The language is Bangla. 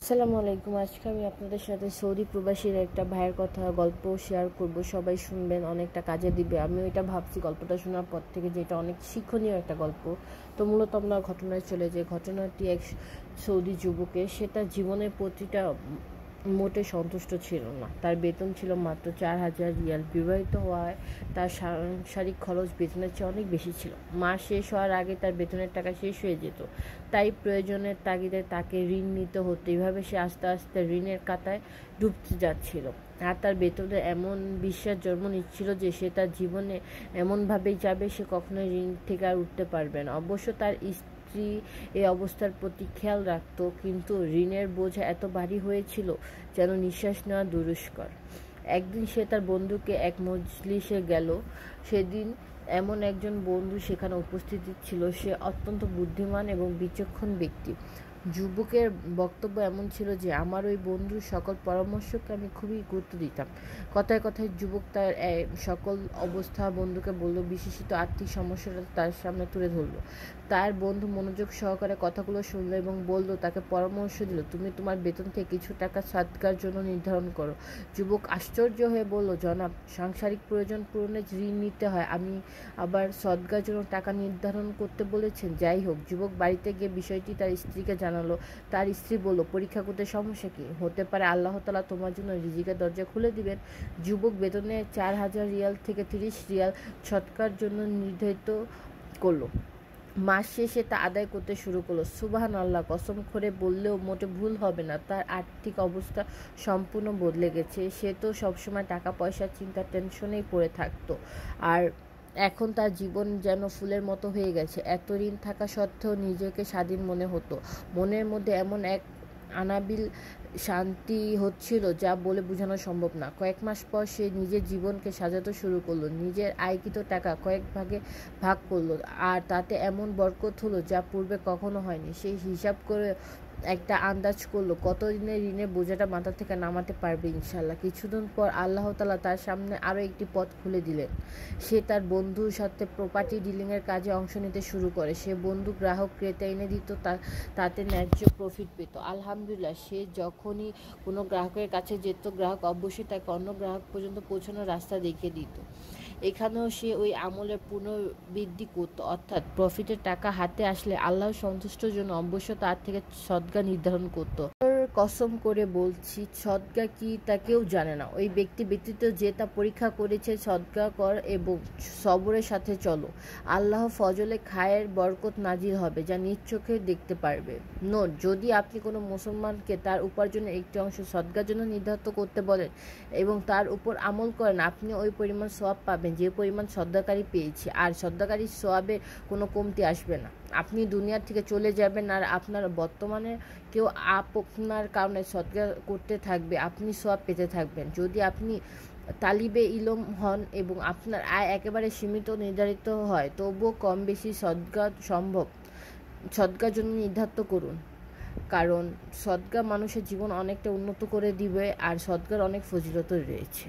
আসসালামু আলাইকুম। আজকে আমি আপনাদের সাথে সৌদি প্রবাসীর একটা ভাইয়ের গল্প শেয়ার করব। সবাই শুনবেন, অনেকটা কাজে দিবে। আমিও এটা ভাবছি গল্পটা শোনার পর থেকে যে এটা অনেক শিক্ষণীয় একটা গল্প। তো মূলত আমরা ঘটনায় চলে যাই। ঘটনাটি এক সৌদি যুবকের। সে তার জীবনের প্রতিটা মোটে সন্তুষ্ট ছিল না। তার বেতন ছিল মাত্র 4,000 রিয়াল। বিবাহিত হওয়ায় তার সাংসারিক খরচ বেতনের চেয়ে অনেক বেশি ছিল। মাস শেষ হওয়ার আগে তার বেতনের টাকা শেষ হয়ে যেত। তাই প্রয়োজনের তাগিদে তাকে ঋণ নিতে হতো। এভাবে সে আস্তে আস্তে ঋণের কাতায় ডুবতে যাচ্ছিল। আর তার বেতনে এমন বিশ্বাস জন্ম নিচ্ছিল যে সে তার জীবনে এমনভাবেই যাবে, সে কখনোই ঋণ থেকে আর উঠতে পারবে না। অবশ্য তার স্ত্রী এই অবস্থার প্রতি খেয়াল রাখত, কিন্তু ঋণের বোঝা এত ভারী হয়েছিল যেন নিঃশ্বাস নেওয়া দুরুষ্কর। একদিন সে তার বন্ধুকে এক মজলিসে গেল। সেদিন এমন একজন বন্ধু সেখানে উপস্থিত ছিল। সে অত্যন্ত বুদ্ধিমান এবং বিচক্ষণ ব্যক্তি। যুবকের বক্তব্য এমন ছিল যে, আমার ওই বন্ধুর সকল পরামর্শকে আমি খুবই গুরুত্ব দিতাম। কথায় কথায় যুবক তার সকল অবস্থা বন্ধুকে বলল, বিশেষিত আর্থিক সমস্যাটা তার সামনে তুলে ধরল। তার বন্ধু মনোযোগ সহকারে কথাগুলো শুনল এবং বলল, তাকে পরামর্শ দিল, তুমি তোমার বেতন থেকে কিছু টাকা সাদকার জন্য নির্ধারণ করো। যুবক আশ্চর্য হয়ে বলল, জনাব, সাংসারিক প্রয়োজন পূরণে ঋণ নিতে হয়, আমি আবার সদকার জন্য টাকা নির্ধারণ করতে বলেছেন। যাই হোক, যুবক বাড়িতে গিয়ে বিষয়টি তার স্ত্রীকে জানালো। তার স্ত্রী বলল, পরীক্ষা করতে সমস্যা কি? হতে পারে আল্লাহ তাআলা তোমার জন্য রিজিকের দরজা খুলে দিবেন। যুবক বেতনে 4,000 রিয়াল থেকে 30 রিয়াল সদকার জন্য নির্ধারিত করলো। মাস শেষে তা আদায় করতে শুরু করলো। সুবহানাল্লাহ, কসম করে বললেও মোটে ভুল হবে না, তার আর্থিক অবস্থা সম্পূর্ণ বদলে গেছে। সে তো সবসময় টাকা পয়সার চিন্তা টেনশনেই পড়ে থাকতো, আর এখন তার জীবন যেন ফুলের মতো হয়ে গেছে। এত ঋণ থাকা সত্ত্বেও নিজেকে স্বাধীন মনে হতো। মনের মধ্যে এমন এক আনাবিল শান্তি হচ্ছিল যা বলে বোঝানো সম্ভব না। কয়েক মাস পর সে নিজের জীবনকে সাজাতে শুরু করলো। নিজের আয়কৃত টাকা কয়েক ভাগে ভাগ করলো, আর তাতে এমন বরকত হলো যা পূর্বে কখনো হয়নি। সে হিসাব করে একটা আন্দাজ করলো কতদিনে ঋণের বোঝাটা মাথা থেকে নামাতে পারবে ইনশাল্লাহ। কিছুদিন পর আল্লাহ তাআলা তার সামনে আরও একটি পথ খুলে দিলেন। সে তার বন্ধুর সাথে প্রপার্টি ডিলিংয়ের কাজে অংশ নিতে শুরু করে। সে বন্ধু গ্রাহক ক্রেতা এনে দিত, তাতে ন্যায্য প্রফিট পেত। আলহামদুলিল্লাহ, সে যখনই কোনো গ্রাহকের কাছে যেত, গ্রাহক অবশ্যই তাকে অন্য গ্রাহক পর্যন্ত পৌঁছানোর রাস্তা দেখিয়ে দিত। এখানেও সে ওই আমলের পুনর্বৃদ্ধি করত, অর্থাৎ প্রফিটের টাকা হাতে আসলে আল্লাহ সন্তুষ্টর জন্য অবশ্য তার থেকে সদকা নির্ধারণ করত। কসম করে বলছি, সদকা কি তা কেউ জানে না। ওই ব্যক্তি ব্যতীত যে তা পরীক্ষা করেছে, সদকা কর এবং সবরের সাথে চলো, আল্লাহ ফজলে খায়ের বরকত নাজিল হবে, যা নিজ চোখে দেখতে পারবে। নোট: যদি আপনি কোনো মুসলমানকে তার উপার্জনের একটি অংশ সদকার জন্য নির্ধারিত করতে বলেন এবং তার উপর আমল করেন, আপনি ওই পরিমাণ সওয়াব পাবেন যে পরিমাণ সদকাকারী পেয়েছে, আর সদকাকারীর সওয়াবে কোনো কমতি আসবে না। আপনি দুনিয়া থেকে চলে যাবেন, আর আপনার বর্তমানে কেউ আপনার কারণে সদকা করতে থাকবে, আপনি সওয়াব পেতে থাকবেন। যদি আপনি তালিবে ইলম হন এবং আপনার আয় একেবারে সীমিত নির্ধারিত হয়, তবুও কম বেশি সদকা সম্ভব। সদকার জন্য নির্ধারিত করুন, কারণ সদকা মানুষের জীবন অনেকটা উন্নত করে দিবে, আর সদকার অনেক ফজিলত রয়েছে।